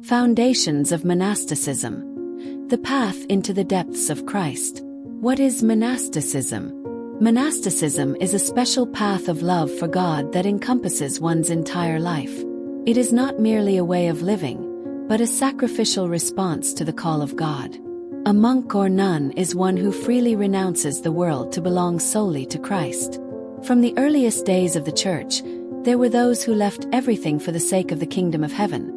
Foundations of Monasticism. The path into the depths of Christ. What is monasticism? Monasticism is a special path of love for God that encompasses one's entire life. It is not merely a way of living, but a sacrificial response to the call of God. A monk or nun is one who freely renounces the world to belong solely to Christ. From the earliest days of the Church, there were those who left everything for the sake of the kingdom of heaven: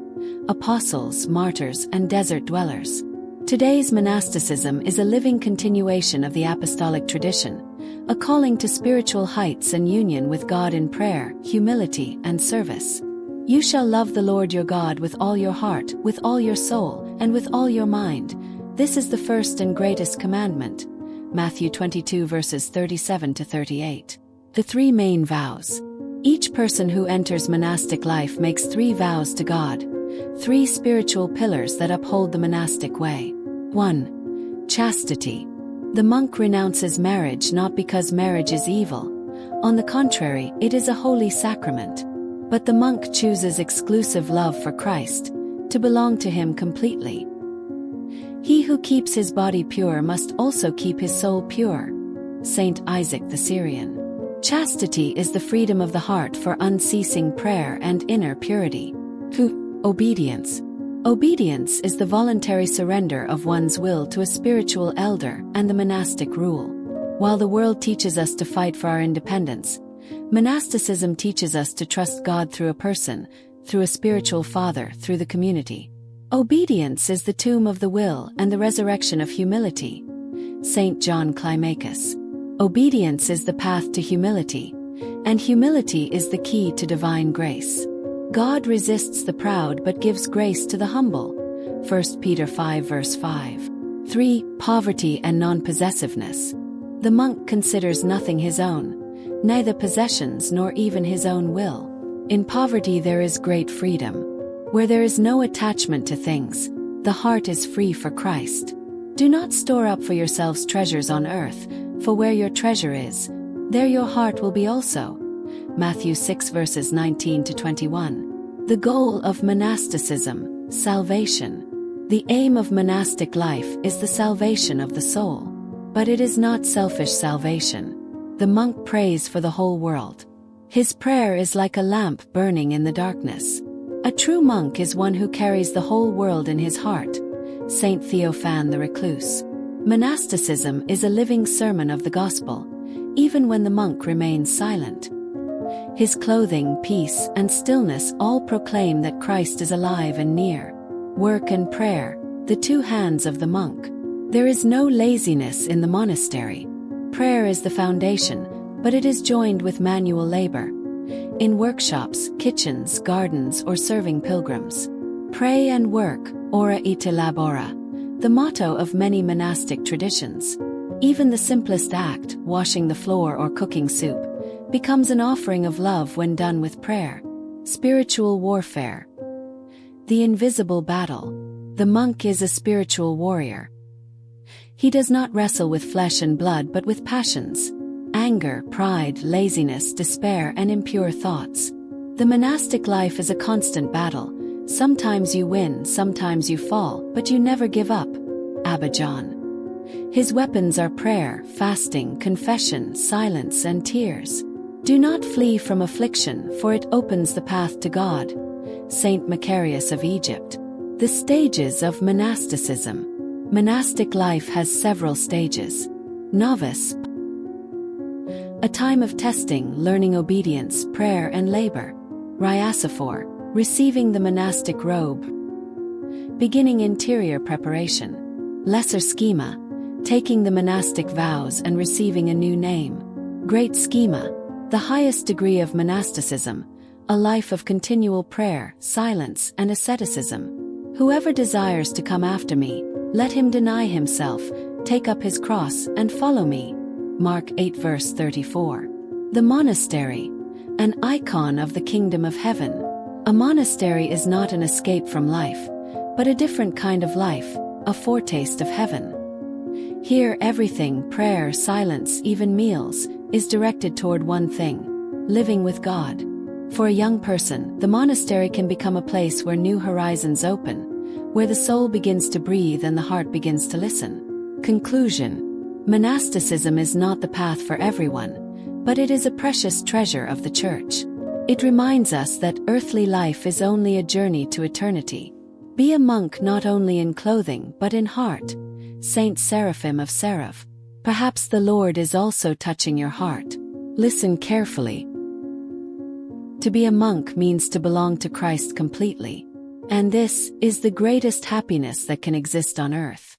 apostles, martyrs, and desert dwellers. Today's monasticism is a living continuation of the apostolic tradition, a calling to spiritual heights and union with God in prayer, humility, and service. You shall love the Lord your God with all your heart, with all your soul, and with all your mind. This is the first and greatest commandment. Matthew 22 verses 37 to 38. The three main vows. Each person who enters monastic life makes 3 vows to God, 3 spiritual pillars that uphold the monastic way. 1. Chastity. The monk renounces marriage not because marriage is evil. On the contrary, it is a holy sacrament. But the monk chooses exclusive love for Christ, to belong to Him completely. He who keeps his body pure must also keep his soul pure. Saint Isaac the Syrian. Chastity is the freedom of the heart for unceasing prayer and inner purity. 2. Obedience. Obedience is the voluntary surrender of one's will to a spiritual elder and the monastic rule. While the world teaches us to fight for our independence, monasticism teaches us to trust God through a person, through a spiritual father, through the community. Obedience is the tomb of the will and the resurrection of humility. Saint John Climacus. Obedience is the path to humility, and humility is the key to divine grace. God resists the proud but gives grace to the humble. 1 Peter 5 verse 5. 3. Poverty and non-possessiveness. The monk considers nothing his own, neither possessions nor even his own will. In poverty there is great freedom. Where there is no attachment to things, the heart is free for Christ. Do not store up for yourselves treasures on earth, for where your treasure is, there your heart will be also. Matthew 6 verses 19 to 21. The goal of monasticism, salvation. The aim of monastic life is the salvation of the soul. But it is not selfish salvation. The monk prays for the whole world. His prayer is like a lamp burning in the darkness. A true monk is one who carries the whole world in his heart. Saint Theophan the Recluse. Monasticism is a living sermon of the gospel, even when the monk remains silent. His clothing, peace, and stillness all proclaim that Christ is alive and near. Work and prayer, the 2 hands of the monk. There is no laziness in the monastery. Prayer is the foundation, but it is joined with manual labor. In workshops, kitchens, gardens, or serving pilgrims. Pray and work, ora et labora, the motto of many monastic traditions. Even the simplest act, washing the floor or cooking soup, becomes an offering of love when done with prayer. Spiritual warfare. The invisible battle. The monk is a spiritual warrior. He does not wrestle with flesh and blood but with passions: anger, pride, laziness, despair, and impure thoughts. The monastic life is a constant battle. Sometimes you win, sometimes you fall, but you never give up. Abba John. His weapons are prayer, fasting, confession, silence, and tears. Do not flee from affliction, for it opens the path to God. Saint Macarius of Egypt. The stages of monasticism. Monastic life has several stages. Novice. A time of testing, learning obedience, prayer, and labor. Rhiasophore. Receiving the monastic robe. Beginning interior preparation. Lesser schema. Taking the monastic vows and receiving a new name. Great schema. The highest degree of monasticism, a life of continual prayer, silence, and asceticism. Whoever desires to come after me, let him deny himself, take up his cross, and follow me. Mark 8 verse 34. The monastery. An icon of the kingdom of heaven. A monastery is not an escape from life, but a different kind of life, a foretaste of heaven. Here everything, prayer, silence, even meals, is directed toward one thing: living with God. For a young person, the monastery can become a place where new horizons open, where the soul begins to breathe and the heart begins to listen. Conclusion: monasticism is not the path for everyone, but it is a precious treasure of the Church. It reminds us that earthly life is only a journey to eternity. Be a monk not only in clothing but in heart. Saint Seraphim of Seraph. Perhaps the Lord is also touching your heart. Listen carefully. To be a monk means to belong to Christ completely. And this is the greatest happiness that can exist on earth.